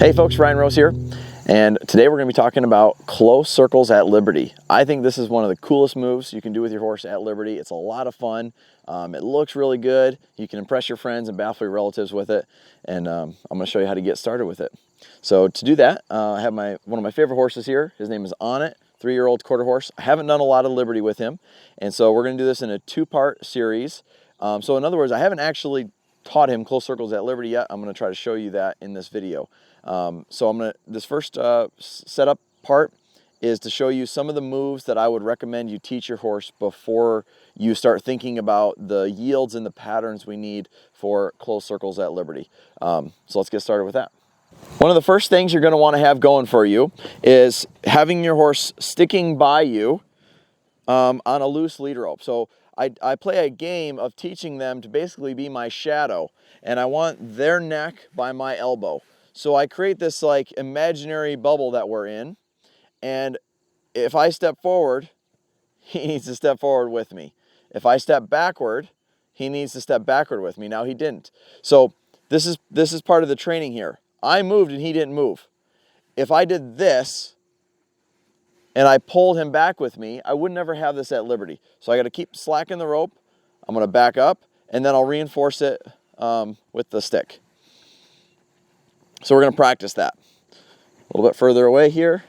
Hey folks, Ryan Rose here, and today we're going to be talking about close circles at Liberty. I think this is one of the coolest moves you can do with your horse at Liberty. It's a lot of fun. It looks really good. You can impress your friends and baffle your relatives with it, and I'm going to show you how to get started with it. So to do that, I have one of my favorite horses here. His name is Onnit, 3-year-old quarter horse. I haven't done a lot of Liberty with him, and so we're going to do this in a 2-part series. So in other words, I haven't actually taught him close circles at Liberty yet. I'm going to try to show you that in this video. So this first setup part is to show you some of the moves that I would recommend you teach your horse before you start thinking about the yields and the patterns we need for close circles at Liberty. So let's get started with that. One of the first things you're going to want to have going for you is having your horse sticking by you on a loose lead rope. So I play a game of teaching them to basically be my shadow, and I want their neck by my elbow. So I create this like imaginary bubble that we're in, and if I step forward, he needs to step forward with me. If I step backward, he needs to step backward with me. Now he didn't. So this is part of the training here. I moved and he didn't move. If I did this and I pulled him back with me, I would never have this at Liberty. So I got to keep slacking the rope. I'm going to back up, and then I'll reinforce it with the stick. So we're going to practice that. A little bit further away here.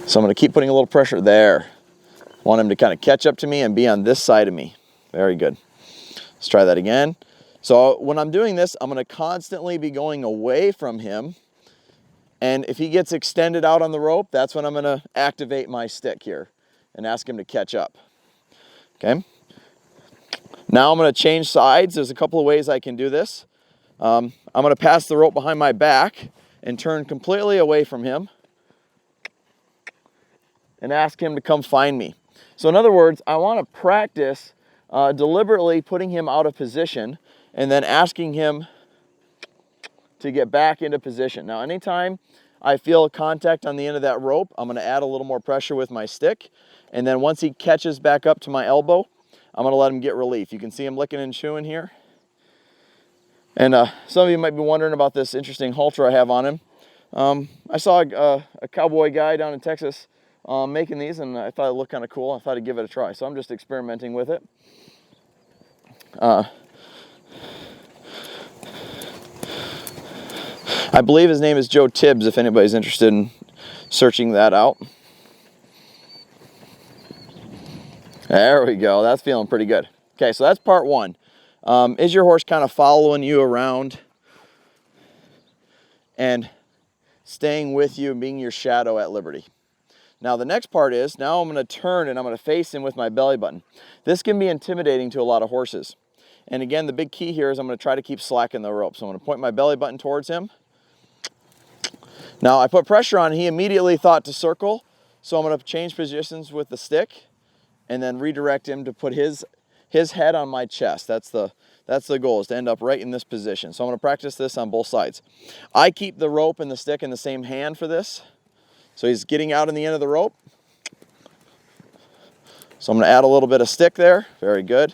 So I'm going to keep putting a little pressure there. I want him to kind of catch up to me and be on this side of me. Very good. Let's try that again. So when I'm doing this, I'm going to constantly be going away from him. And if he gets extended out on the rope, that's when I'm going to activate my stick here and ask him to catch up. Okay. Now I'm going to change sides. There's a couple of ways I can do this. I'm going to pass the rope behind my back and turn completely away from him and ask him to come find me. So in other words, I want to practice deliberately putting him out of position and then asking him to get back into position. Now anytime I feel contact on the end of that rope, I'm going to add a little more pressure with my stick, and then once he catches back up to my elbow, I'm going to let him get relief. You can see him licking and chewing here. And some of you might be wondering about this interesting halter I have on him. I saw a cowboy guy down in Texas making these, and I thought it looked kind of cool. I thought I'd give it a try. So I'm just experimenting with it. I believe his name is Joe Tibbs, if anybody's interested in searching that out. There we go. That's feeling pretty good. Okay, so that's part one. Is your horse kind of following you around and staying with you and being your shadow at Liberty? Now the next part is, now I'm going to turn and I'm going to face him with my belly button. This can be intimidating to a lot of horses. And again, the big key here is I'm going to try to keep slacking the rope. So I'm going to point my belly button towards him. Now I put pressure on, he immediately thought to circle. So I'm going to change positions with the stick and then redirect him to put his head on my chest. That's the goal, is to end up right in this position. So I'm going to practice this on both sides. I keep the rope and the stick in the same hand for this. So he's getting out in the end of the rope. So I'm going to add a little bit of stick there. Very good.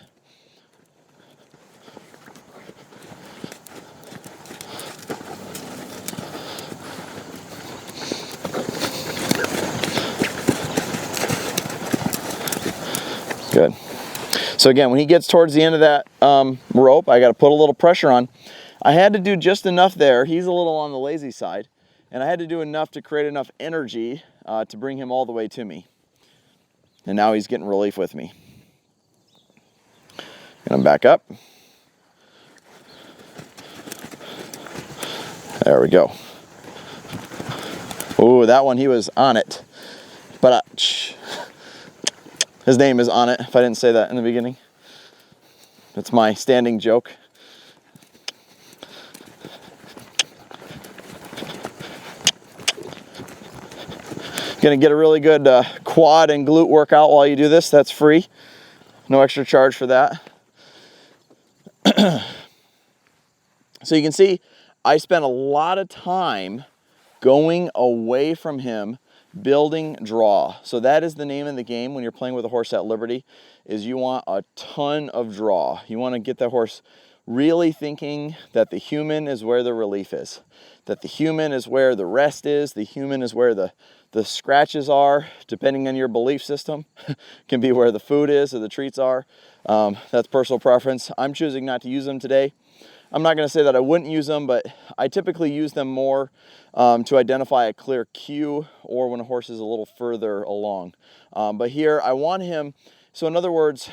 Good. So again, when he gets towards the end of that rope, I got to put a little pressure on. I had to do just enough there. He's a little on the lazy side. And I had to do enough to create enough energy to bring him all the way to me. And now he's getting relief with me. Gonna back up. There we go. Ooh, that one, he was on it. But his name is Onnit, if I didn't say that in the beginning. That's my standing joke. Gonna get a really good quad and glute workout while you do this. That's free. No extra charge for that. So you can see I spent a lot of time going away from him, building draw. So that is the name of the game when you're playing with a horse at Liberty, is you want a ton of draw. You want to get that horse really thinking that the human is where the relief is, that the human is where the rest is, the human is where the scratches are, depending on your belief system, can be where the food is or the treats are. That's personal preference. I'm choosing not to use them today. I'm not going to say that I wouldn't use them, but I typically use them more to identify a clear cue or when a horse is a little further along. But here I want him, so in other words,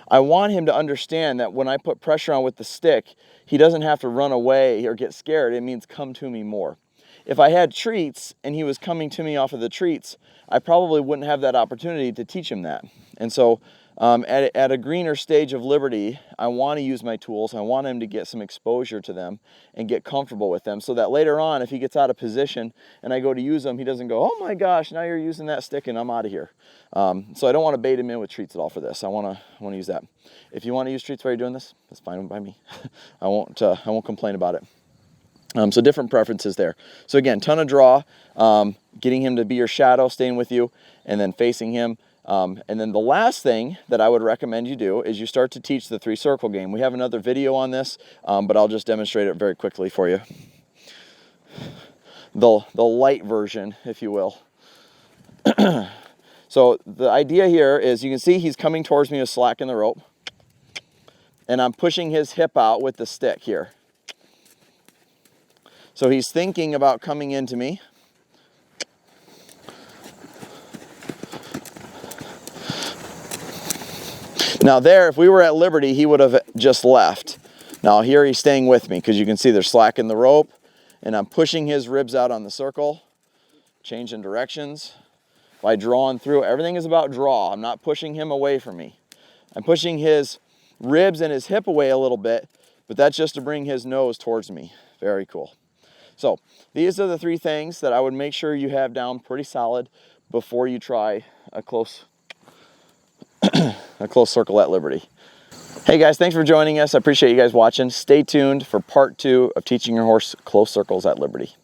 I want him to understand that when I put pressure on with the stick, he doesn't have to run away or get scared. It means come to me more. If I had treats and he was coming to me off of the treats, I probably wouldn't have that opportunity to teach him that. And so at a greener stage of Liberty, I want to use my tools. I want him to get some exposure to them and get comfortable with them so that later on, if he gets out of position and I go to use them, he doesn't go, oh my gosh, now you're using that stick and I'm out of here. So I don't want to bait him in with treats at all for this. I want to use that. If you want to use treats while you're doing this, that's fine by me. I won't complain about it. So different preferences there. So again, ton of draw, getting him to be your shadow, staying with you, and then facing him. And then the last thing that I would recommend you do is you start to teach the 3-circle game. We have another video on this, but I'll just demonstrate it very quickly for you. The light version, if you will. So the idea here is you can see he's coming towards me with slack in the rope, and I'm pushing his hip out with the stick here. So he's thinking about coming into me. Now there, if we were at Liberty, he would have just left. Now here he's staying with me because you can see there's slack in the rope, and I'm pushing his ribs out on the circle, changing directions by drawing through. Everything is about draw. I'm not pushing him away from me. I'm pushing his ribs and his hip away a little bit, but that's just to bring his nose towards me. Very cool. So these are the 3 things that I would make sure you have down pretty solid before you try a close circle at Liberty. Hey guys, thanks for joining us. I appreciate you guys watching. Stay tuned for part 2 of teaching your horse close circles at Liberty.